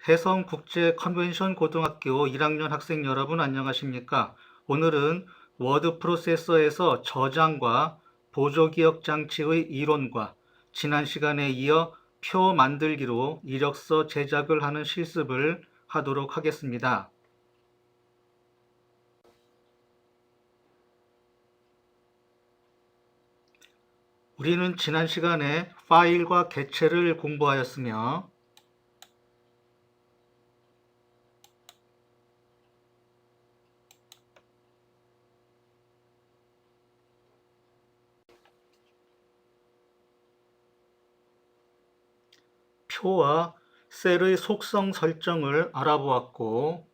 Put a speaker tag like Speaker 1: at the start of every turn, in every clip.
Speaker 1: 해성국제컨벤션 고등학교 1학년 학생 여러분 안녕하십니까? 오늘은 워드 프로세서에서 저장과 보조기억 장치의 이론과 지난 시간에 이어 표 만들기로 이력서 제작을 하는 실습을 하도록 하겠습니다. 우리는 지난 시간에 파일과 객체를 공부하였으며 표와 셀의 속성 설정을 알아보았고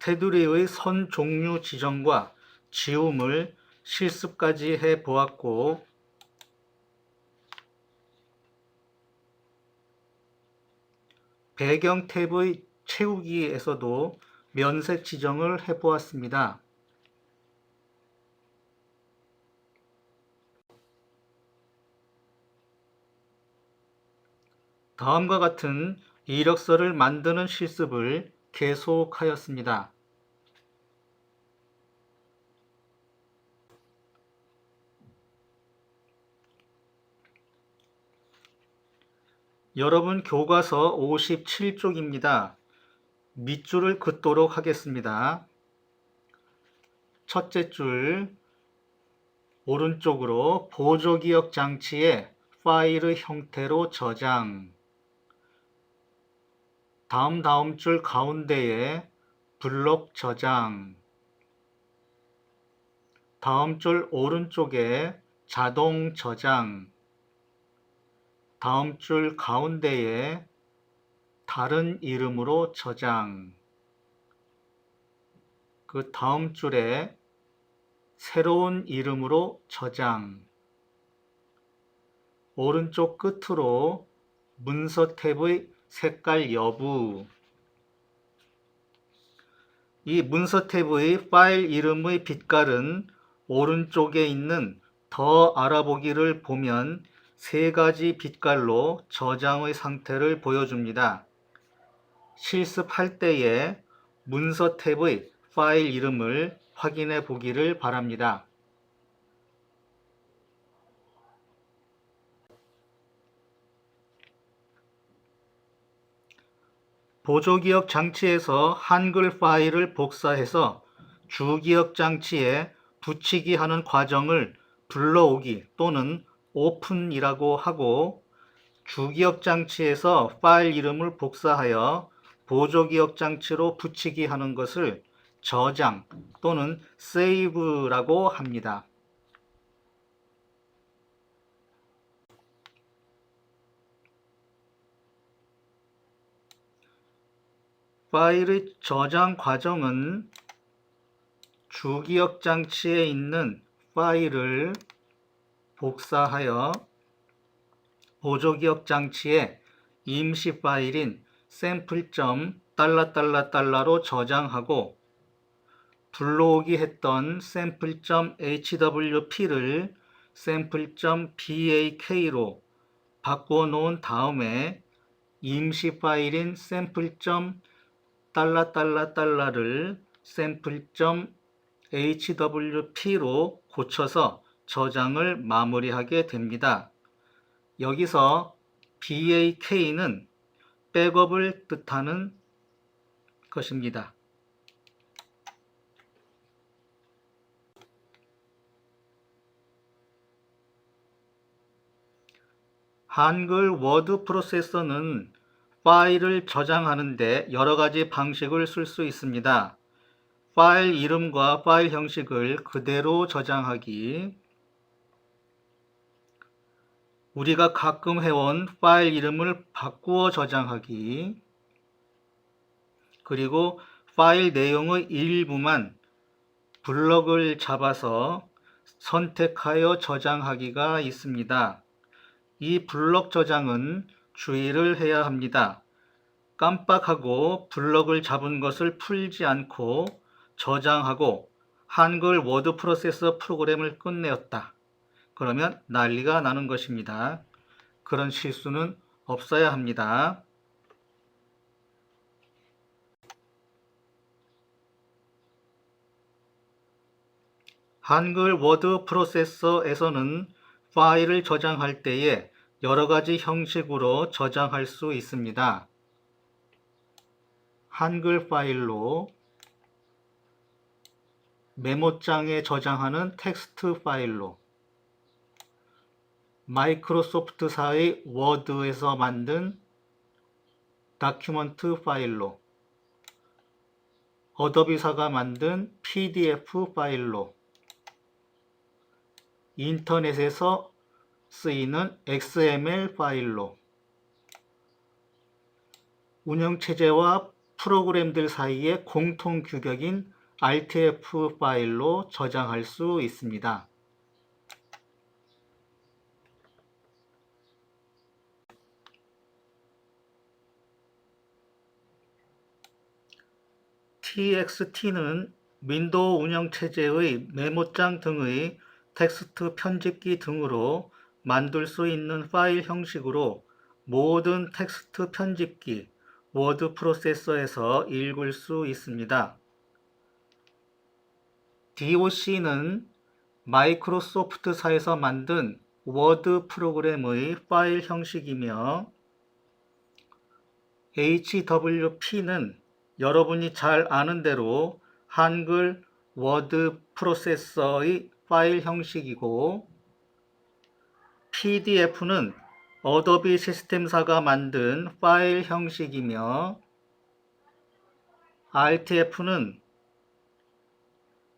Speaker 1: 테두리의 선 종류 지정과 지움을 실습까지 해 보았고 배경 탭의 채우기에서도 면색 지정을 해 보았습니다. 다음과 같은 이력서를 만드는 실습을 계속하였습니다. 여러분 교과서 57쪽입니다. 밑줄을 긋도록 하겠습니다. 첫째 줄 오른쪽으로 보조기억 장치에 파일의 형태로 저장. 다음 줄 가운데에 블록 저장. 다음 줄 오른쪽에 자동 저장. 다음 줄 가운데에 다른 이름으로 저장. 그 다음 줄에 새로운 이름으로 저장. 오른쪽 끝으로 문서 탭의 색깔 여부. 이 문서 탭의 파일 이름의 빛깔은 오른쪽에 있는 더 알아보기를 보면 세 가지 빛깔로 저장의 상태를 보여줍니다. 실습할 때에 문서 탭의 파일 이름을 확인해 보기를 바랍니다. 보조기억 장치에서 한글 파일을 복사해서 주기억 장치에 붙이기 하는 과정을 불러오기 또는 오픈이라고 하고 주기억 장치에서 파일 이름을 복사하여 보조기억 장치로 붙이기 하는 것을 저장 또는 세이브라고 합니다. 파일의 저장 과정은 주기억 장치에 있는 파일을 복사하여 보조기억 장치에 임시 파일인 샘플.달러로 저장하고 불러오기 했던 샘플.hwp를 샘플.bak로 바꿔 놓은 다음에 임시 파일인 샘플.달러를 샘플.hwp로 고쳐서 저장을 마무리하게 됩니다. 여기서 bak는 백업을 뜻하는 것입니다. 한글 워드 프로세서는 파일을 저장하는데 여러 가지 방식을 쓸 수 있습니다. 파일 이름과 파일 형식을 그대로 저장하기, 우리가 가끔 해온 파일 이름을 바꾸어 저장하기, 그리고 파일 내용의 일부만 블럭을 잡아서 선택하여 저장하기가 있습니다. 이 블럭 저장은 주의를 해야 합니다. 깜빡하고 블럭을 잡은 것을 풀지 않고 저장하고 한글 워드 프로세서 프로그램을 끝내었다. 그러면 난리가 나는 것입니다. 그런 실수는 없어야 합니다. 한글 워드 프로세서에서는 파일을 저장할 때에 여러 가지 형식으로 저장할 수 있습니다. 한글 파일로, 메모장에 저장하는 텍스트 파일로, 마이크로소프트사의 워드에서 만든 다큐먼트 파일로, 어도비사가 만든 PDF 파일로, 인터넷에서 쓰이는 XML 파일로, 운영체제와 프로그램들 사이의 공통 규격인 RTF 파일로 저장할 수 있습니다. TXT는 윈도우 운영체제의 메모장 등의 텍스트 편집기 등으로 만들 수 있는 파일 형식으로 모든 텍스트 편집기, 워드 프로세서에서 읽을 수 있습니다. DOC는 마이크로소프트사에서 만든 워드 프로그램의 파일 형식이며 HWP는 여러분이 잘 아는 대로 한글 워드 프로세서의 파일 형식이고 PDF는 어도비 시스템사가 만든 파일 형식이며 RTF는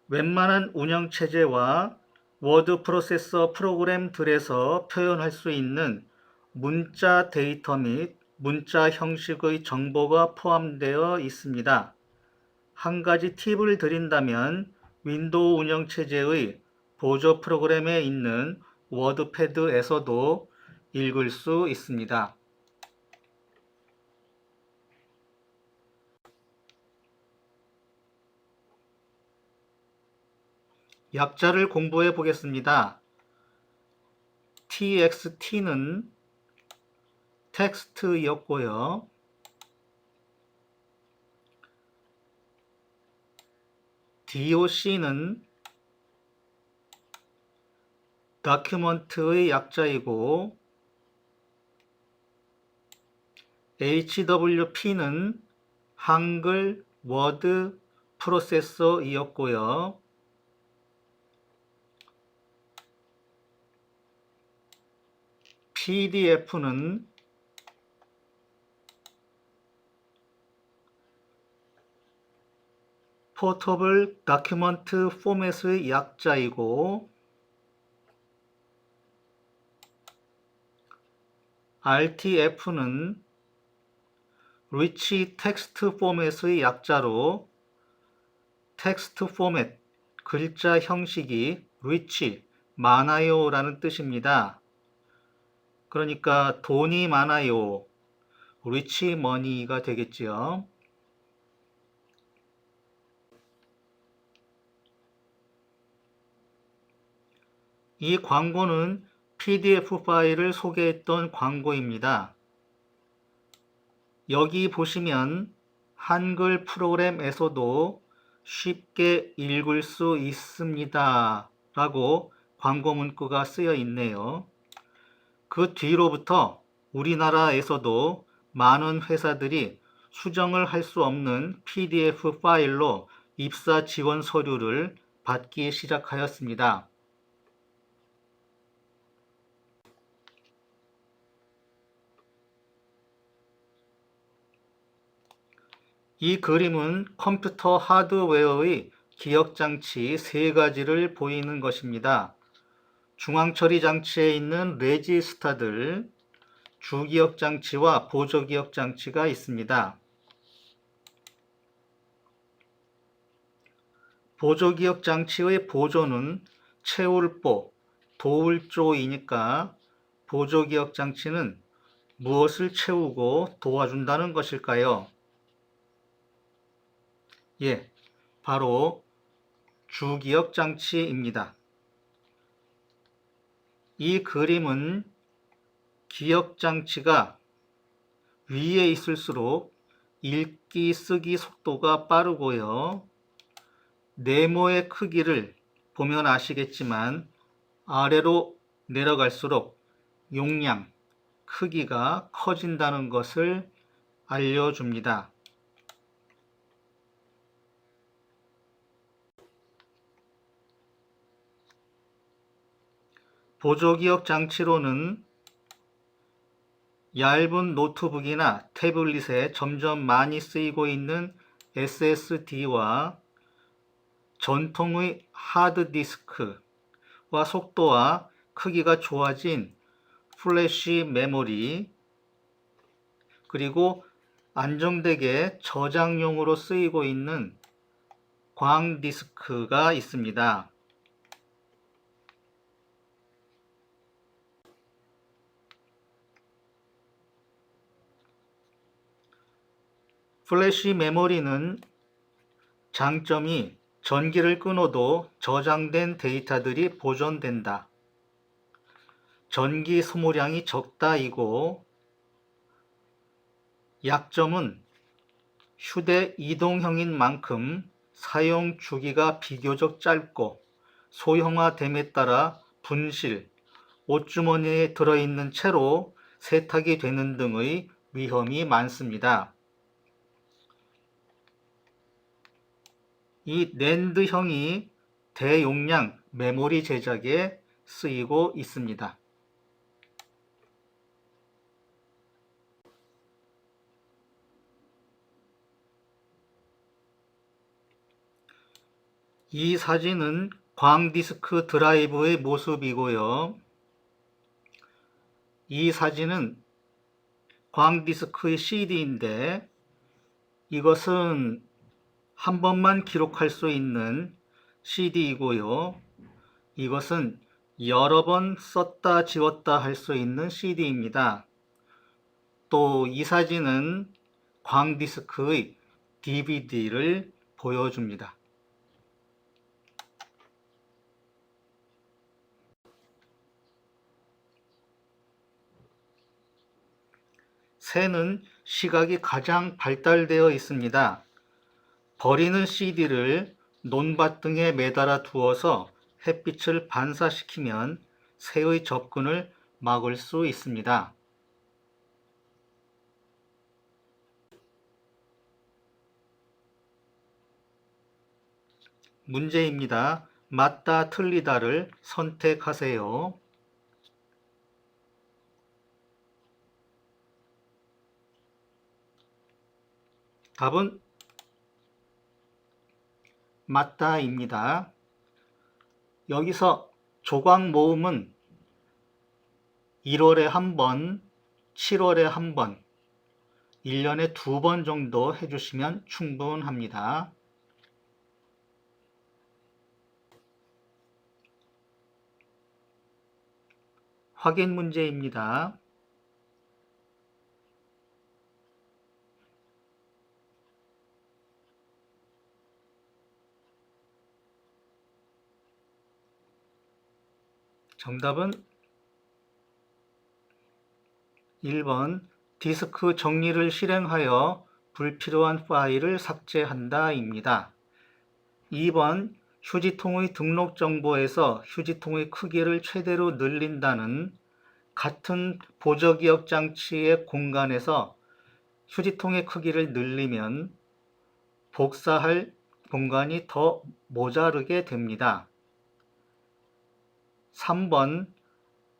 Speaker 1: 웬만한 운영체제와 워드 프로세서 프로그램들에서 표현할 수 있는 문자 데이터 및 문자 형식의 정보가 포함되어 있습니다. 한 가지 팁을 드린다면 윈도우 운영체제의 보조 프로그램에 있는 워드패드에서도 읽을 수 있습니다. 약자를 공부해 보겠습니다. TXT는 텍스트였고요. DOC는 다큐먼트의 약자이고 HWP는 한글 워드 프로세서이었고요. PDF는 포터블 다큐먼트 포맷의 약자이고 RTF는 리치 텍스트 포맷의 약자로 텍스트 포맷, 글자 형식이 리치, 많아요 라는 뜻입니다. 그러니까 돈이 많아요, 리치 머니가 되겠지요. 이 광고는 PDF 파일을 소개했던 광고입니다. 여기 보시면 한글 프로그램에서도 쉽게 읽을 수 있습니다 라고 광고 문구가 쓰여 있네요. 그 뒤로부터 우리나라에서도 많은 회사들이 수정을 할 수 없는 PDF 파일로 입사 지원 서류를 받기 시작하였습니다. 이 그림은 컴퓨터 하드웨어의 기억장치 3가지를 보이는 것입니다. 중앙처리장치에 있는 레지스타들, 주기억장치와 보조기억장치가 있습니다. 보조기억 장치의 보조는 채울보, 도울조이니까 보조기억 장치는 무엇을 채우고 도와준다는 것일까요? 예, 바로 주기억 장치입니다. 이 그림은 기억 장치가 위에 있을수록 읽기, 쓰기 속도가 빠르고요. 네모의 크기를 보면 아시겠지만 아래로 내려갈수록 용량, 크기가 커진다는 것을 알려줍니다. 보조기억 장치로는 얇은 노트북이나 태블릿에 점점 많이 쓰이고 있는 SSD와 전통의 하드디스크와 속도와 크기가 좋아진 플래시 메모리, 그리고 안정되게 저장용으로 쓰이고 있는 광디스크가 있습니다. 플래시 메모리는 장점이 전기를 끊어도 저장된 데이터들이 보존된다. 전기 소모량이 적다이고, 약점은 휴대 이동형인 만큼 사용 주기가 비교적 짧고 소형화됨에 따라 분실, 옷주머니에 들어있는 채로 세탁이 되는 등의 위험이 많습니다. 이 낸드형이 대용량 메모리 제작에 쓰이고 있습니다. 이 사진은 광디스크 드라이브의 모습이고요. 이 사진은 광디스크의 CD인데 이것은 한 번만 기록할 수 있는 CD이고요. 이것은 여러 번 썼다 지웠다 할 수 있는 CD입니다. 또 이 사진은 광디스크의 DVD를 보여줍니다. 새는 시각이 가장 발달되어 있습니다. 버리는 CD를 논밭 등에 매달아 두어서 햇빛을 반사시키면 새의 접근을 막을 수 있습니다. 문제입니다. 맞다, 틀리다를 선택하세요. 답은 맞다입니다. 여기서 조각 모음은 1월에 한 번, 7월에 한 번, 1년에 2번 정도 해주시면 충분합니다. 확인 문제입니다. 정답은 1번 디스크 정리를 실행하여 불필요한 파일을 삭제한다 입니다. 2번 휴지통의 등록 정보에서 휴지통의 크기를 최대로 늘린다는 같은 보조기억 장치의 공간에서 휴지통의 크기를 늘리면 복사할 공간이 더 모자르게 됩니다. 3번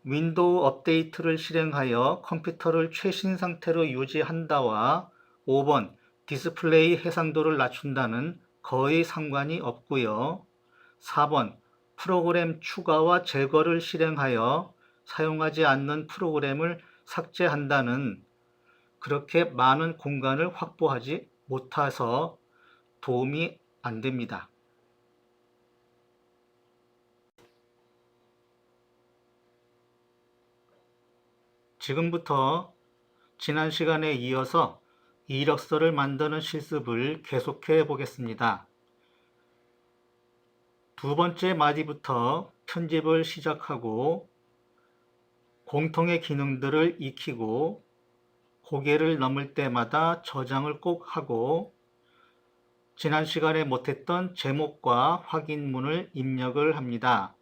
Speaker 1: 윈도우 업데이트를 실행하여 컴퓨터를 최신 상태로 유지한다와 5번 디스플레이 해상도를 낮춘다는 거의 상관이 없고요. 4번 프로그램 추가와 제거를 실행하여 사용하지 않는 프로그램을 삭제한다는 그렇게 많은 공간을 확보하지 못해서 도움이 안 됩니다. 지금부터 지난 시간에 이어서 이력서를 만드는 실습을 계속해 보겠습니다. 두 번째 마디부터 편집을 시작하고 공통의 기능들을 익히고 고개를 넘을 때마다 저장을 꼭 하고 지난 시간에 못했던 제목과 확인문을 입력을 합니다.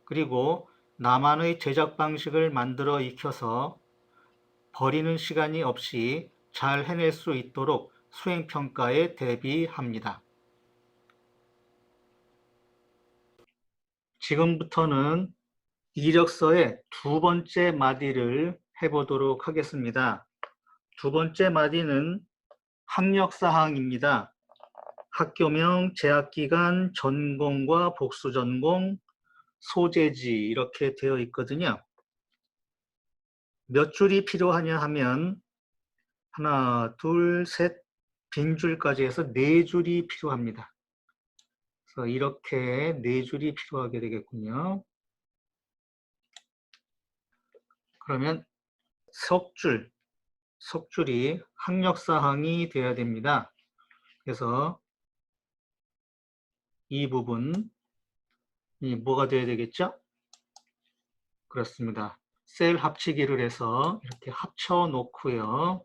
Speaker 1: 그리고 나만의 제작 방식을 만들어 익혀서 버리는 시간이 없이 잘 해낼 수 있도록 수행평가에 대비합니다. 지금부터는 이력서의 두 번째 마디를 해보도록 하겠습니다. 두 번째 마디는 학력사항입니다. 학교명, 재학기간, 전공과 복수전공, 소재지 이렇게 되어 있거든요. 몇 줄이 필요하냐 하면 하나, 둘, 셋, 빈줄까지 해서 네 줄이 필요합니다. 그래서 이렇게 네 줄이 필요하게 되겠군요. 그러면 석줄이 학력사항이 되어야 됩니다. 그래서 이 부분이 뭐가 되어야 되겠죠? 그렇습니다. 셀 합치기를 해서 이렇게 합쳐 놓고요.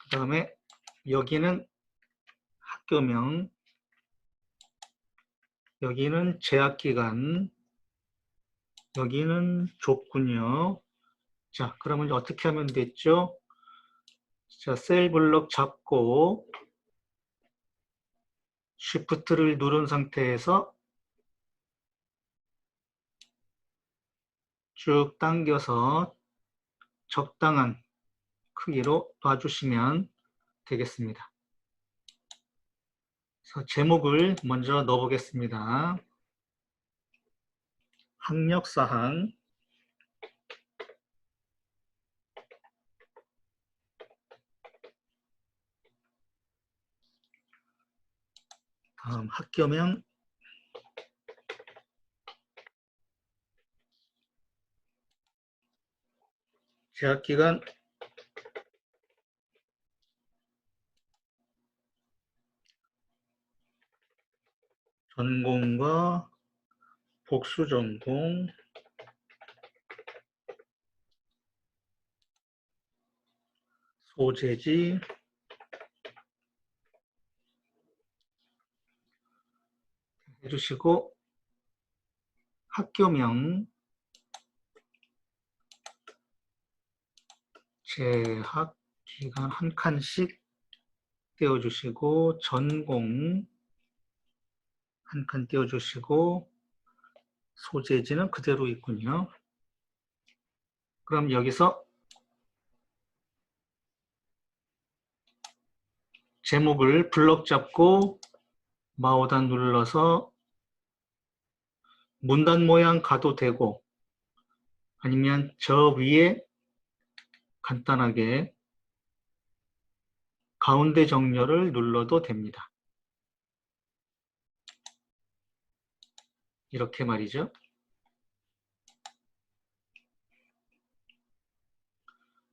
Speaker 1: 그 다음에 여기는 학교명, 여기는 재학기간, 여기는 좁군요. 자, 그러면 어떻게 하면 됐죠? 자, 셀 블럭 잡고 Shift를 누른 상태에서 쭉 당겨서 적당한 크기로 놔주시면 되겠습니다. 그래서 제목을 먼저 넣어보겠습니다. 학력사항, 다음 학교명, 재학기간, 전공과 복수전공, 소재지, 해주시고 학교명, 재학기간 한 칸씩 띄워주시고 전공 한 칸 띄워주시고 소재지는 그대로 있군요. 그럼 여기서 제목을 블럭 잡고 마우단 눌러서 문단 모양 가도 되고 아니면 저 위에 간단하게 가운데 정렬을 눌러도 됩니다. 이렇게 말이죠.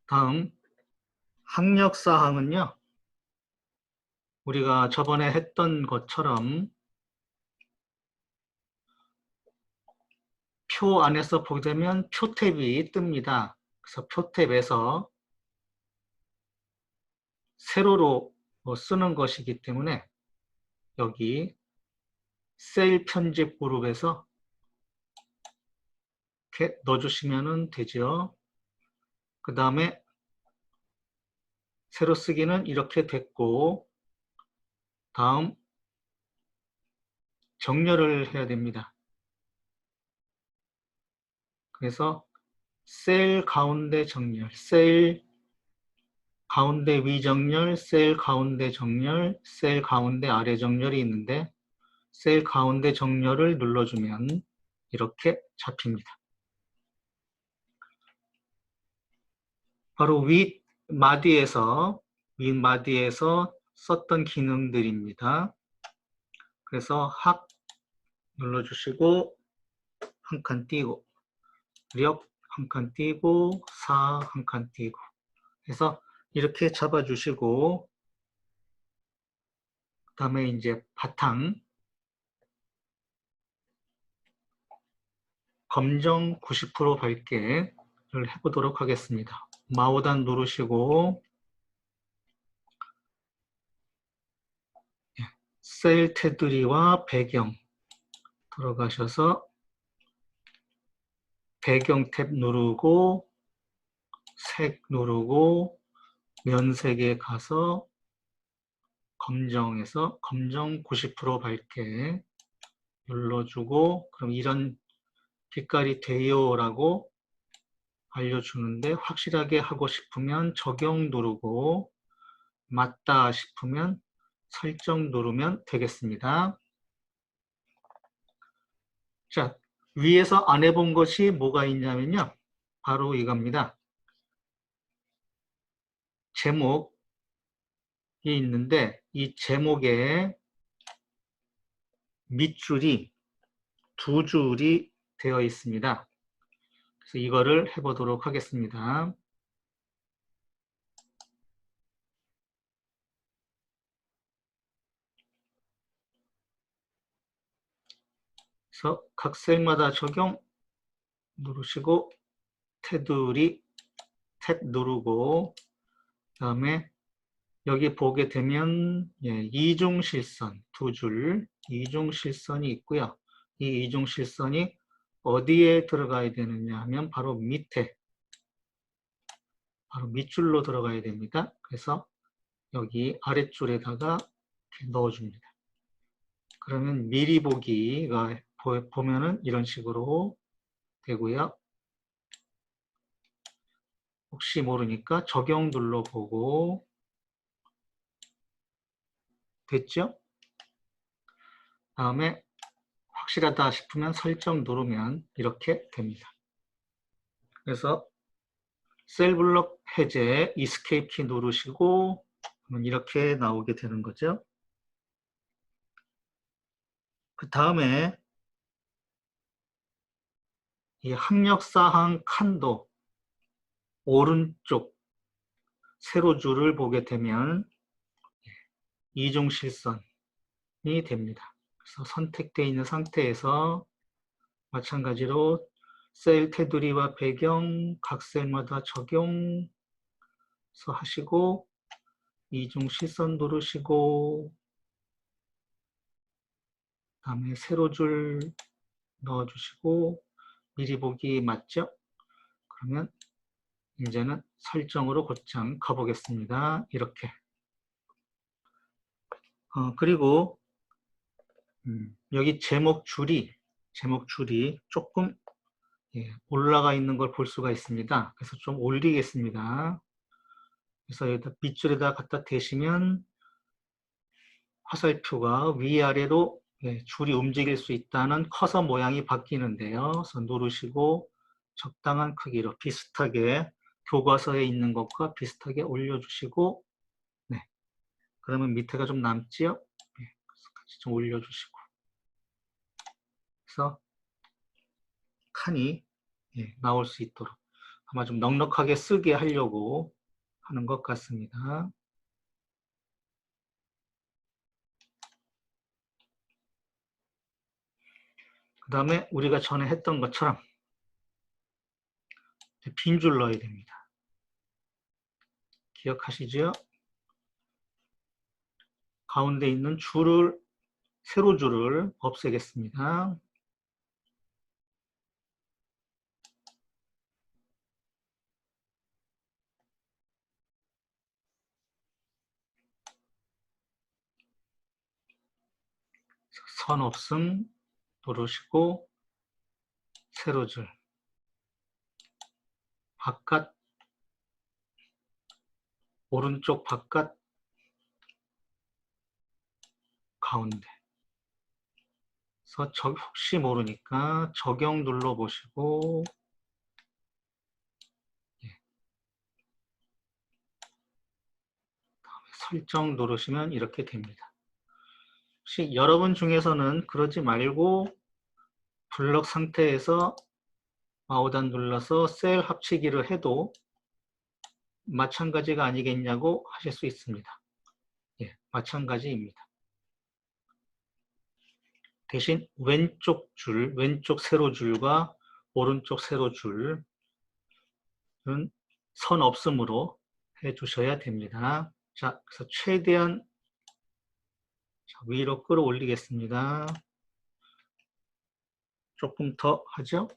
Speaker 1: 다음 학력사항은요. 우리가 저번에 했던 것처럼 표 안에서 보게 되면 표 탭이 뜹니다. 그래서 표 탭에서 세로로 쓰는 것이기 때문에 여기 셀 편집 그룹에서 이렇게 넣어주시면 되죠. 그 다음에 세로 쓰기는 이렇게 됐고 다음 정렬을 해야 됩니다. 그래서 셀 가운데 정렬, 셀 가운데 위 정렬, 셀 가운데 정렬, 셀 가운데 아래 정렬이 있는데 셀 가운데 정렬을 눌러주면 이렇게 잡힙니다. 바로 윗마디에서 썼던 기능들입니다. 그래서 학 눌러주시고 한 칸 띄고 력 한 칸 띄고 4 한 칸 띄고 해서 이렇게 잡아주시고 그 다음에 이제 바탕 검정 90% 밝게를 해보도록 하겠습니다. 마우단 누르시고 셀 테두리와 배경 들어가셔서 배경 탭 누르고 색 누르고 면색에 가서 검정에서 검정 90% 밝게 눌러주고 그럼 이런 빛깔이 돼요 라고 알려주는데 확실하게 하고 싶으면 적용 누르고 맞다 싶으면 설정 누르면 되겠습니다. 자, 위에서 안 해본 것이 뭐가 있냐면요. 바로 이겁니다. 제목이 있는데 이 제목에 밑줄이 두 줄이 되어 있습니다. 그래서 이거를 해보도록 하겠습니다. 그래서 각 셀마다 적용 누르시고 테두리 탭 누르고 그 다음에 여기 보게 되면 이중실선 두 줄 이중실선이 있고요. 이 이중실선이 어디에 들어가야 되느냐 하면 바로 밑에 바로 밑줄로 들어가야 됩니다. 그래서 여기 아랫줄에다가 이렇게 넣어줍니다. 그러면 미리 보기가 보면은 이런 식으로 되고요. 혹시 모르니까 적용 눌러보고 됐죠? 다음에 확실하다 싶으면 설정 누르면 이렇게 됩니다. 그래서 셀 블록 해제 이스케이프 키 누르시고 이렇게 나오게 되는 거죠. 그 다음에 이 학력사항 칸도 오른쪽 세로줄을 보게 되면 이중실선이 됩니다. 그래서 선택되어 있는 상태에서 마찬가지로 셀 테두리와 배경 각 셀마다 적용서 하시고 이중실선 누르시고 그 다음에 세로줄 넣어주시고 미리 보기 맞죠? 그러면 이제는 설정으로 곧장 가보겠습니다. 이렇게. 그리고 여기 제목 줄이 조금 올라가 있는 걸 볼 수가 있습니다. 그래서 좀 올리겠습니다. 그래서 여기다 밑줄에다 갖다 대시면 화살표가 위아래로 줄이 움직일 수 있다는 커서 모양이 바뀌는데요. 그래서 누르시고 적당한 크기로 비슷하게 교과서에 있는 것과 비슷하게 올려주시고 네. 그러면 밑에가 좀 남지요? 네. 그래서 같이 좀 올려주시고 그래서 칸이 나올 수 있도록 아마 좀 넉넉하게 쓰게 하려고 하는 것 같습니다. 그 다음에 우리가 전에 했던 것처럼 빈줄 넣어야 됩니다. 기억하시죠? 가운데 있는 세로줄을 없애겠습니다. 선 없음 누르시고 세로줄 바깥 오른쪽 바깥 가운데 그래서 혹시 모르니까 적용 눌러보시고 설정 누르시면 이렇게 됩니다. 혹시 여러분 중에서는 그러지 말고 블럭 상태에서 마우단 눌러서 셀 합치기를 해도 마찬가지가 아니겠냐고 하실 수 있습니다. 예, 마찬가지입니다. 대신 왼쪽 줄, 왼쪽 세로줄과 오른쪽 세로줄은 선 없음으로 해주셔야 됩니다. 자, 그래서 최대한 위로 끌어올리겠습니다. 조금 더 하죠.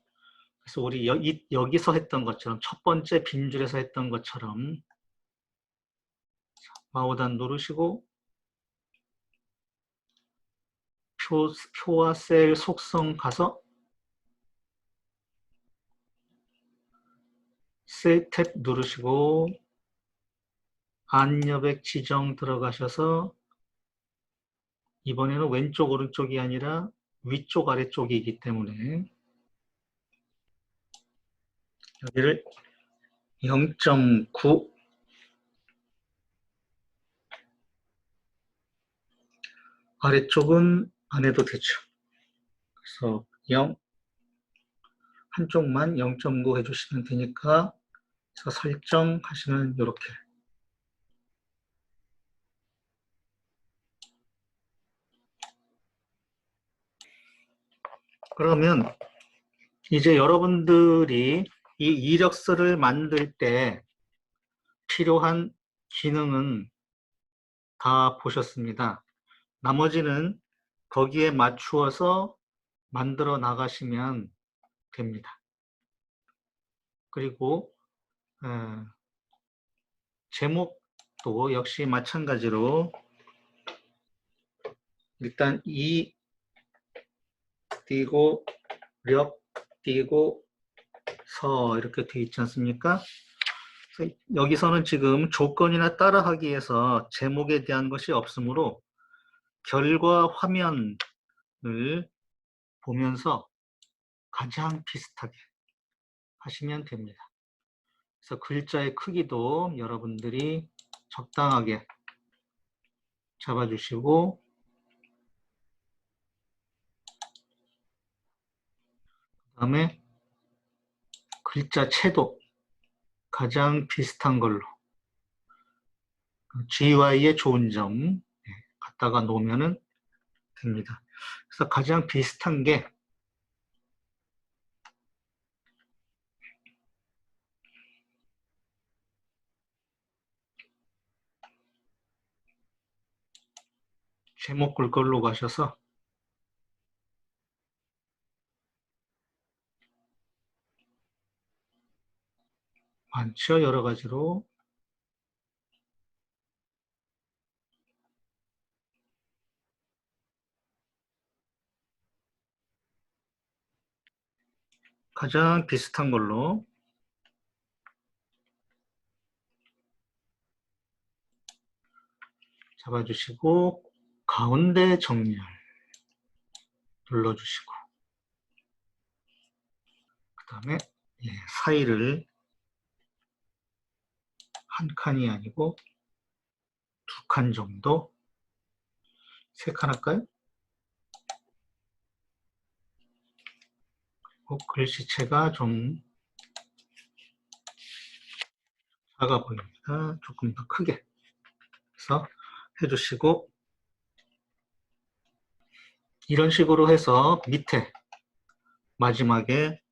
Speaker 1: 그래서 우리 여기서 했던 것처럼 첫 번째 빈줄에서 했던 것처럼 마우단 누르시고 표와 셀 속성 가서 셀 탭 누르시고 안여백 지정 들어가셔서 이번에는 왼쪽 오른쪽이 아니라 위쪽 아래쪽이기 때문에 여기를 0.9 아래쪽은 안 해도 되죠. 그래서 0 한쪽만 0.9 해주시면 되니까 설정하시면 이렇게 그러면 이제 여러분들이 이 이력서를 만들 때 필요한 기능은 다 보셨습니다. 나머지는 거기에 맞추어서 만들어 나가시면 됩니다. 그리고 제목도 역시 마찬가지로 일단 이 띄고 력 띄고 서 이렇게 되어 있지 않습니까? 여기서는 지금 조건이나 따라하기에서 제목에 대한 것이 없으므로 결과 화면을 보면서 가장 비슷하게 하시면 됩니다. 그래서 글자의 크기도 여러분들이 적당하게 잡아주시고 그 다음에 글자체도 가장 비슷한 걸로 GUI의 좋은 점 갖다가 놓으면 됩니다. 그래서 가장 비슷한 게 제목 글꼴로 가셔서 많죠. 여러 가지로 가장 비슷한 걸로 잡아주시고 가운데 정렬 눌러주시고 그 다음에 사이를 한 칸이 아니고 두 칸 정도, 세 칸 할까요? 그리고 글씨체가 좀 작아 보입니다. 조금 더 크게 해서 해주시고 이런 식으로 해서 밑에 마지막에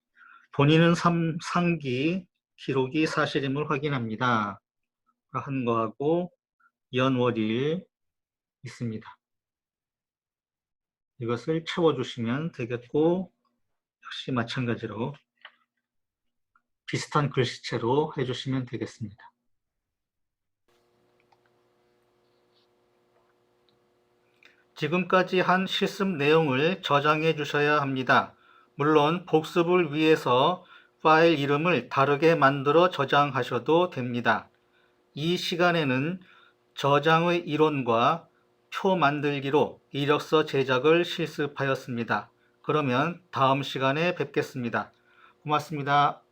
Speaker 1: 본인은 상기 기록이 사실임을 확인합니다. 한 거하고 연월일 있습니다. 이것을 채워주시면 되겠고 역시 마찬가지로 비슷한 글씨체로 해주시면 되겠습니다. 지금까지 한 실습 내용을 저장해 주셔야 합니다. 물론 복습을 위해서 파일 이름을 다르게 만들어 저장하셔도 됩니다. 이 시간에는 저장의 이론과 표 만들기로 이력서 제작을 실습하였습니다. 그러면 다음 시간에 뵙겠습니다. 고맙습니다.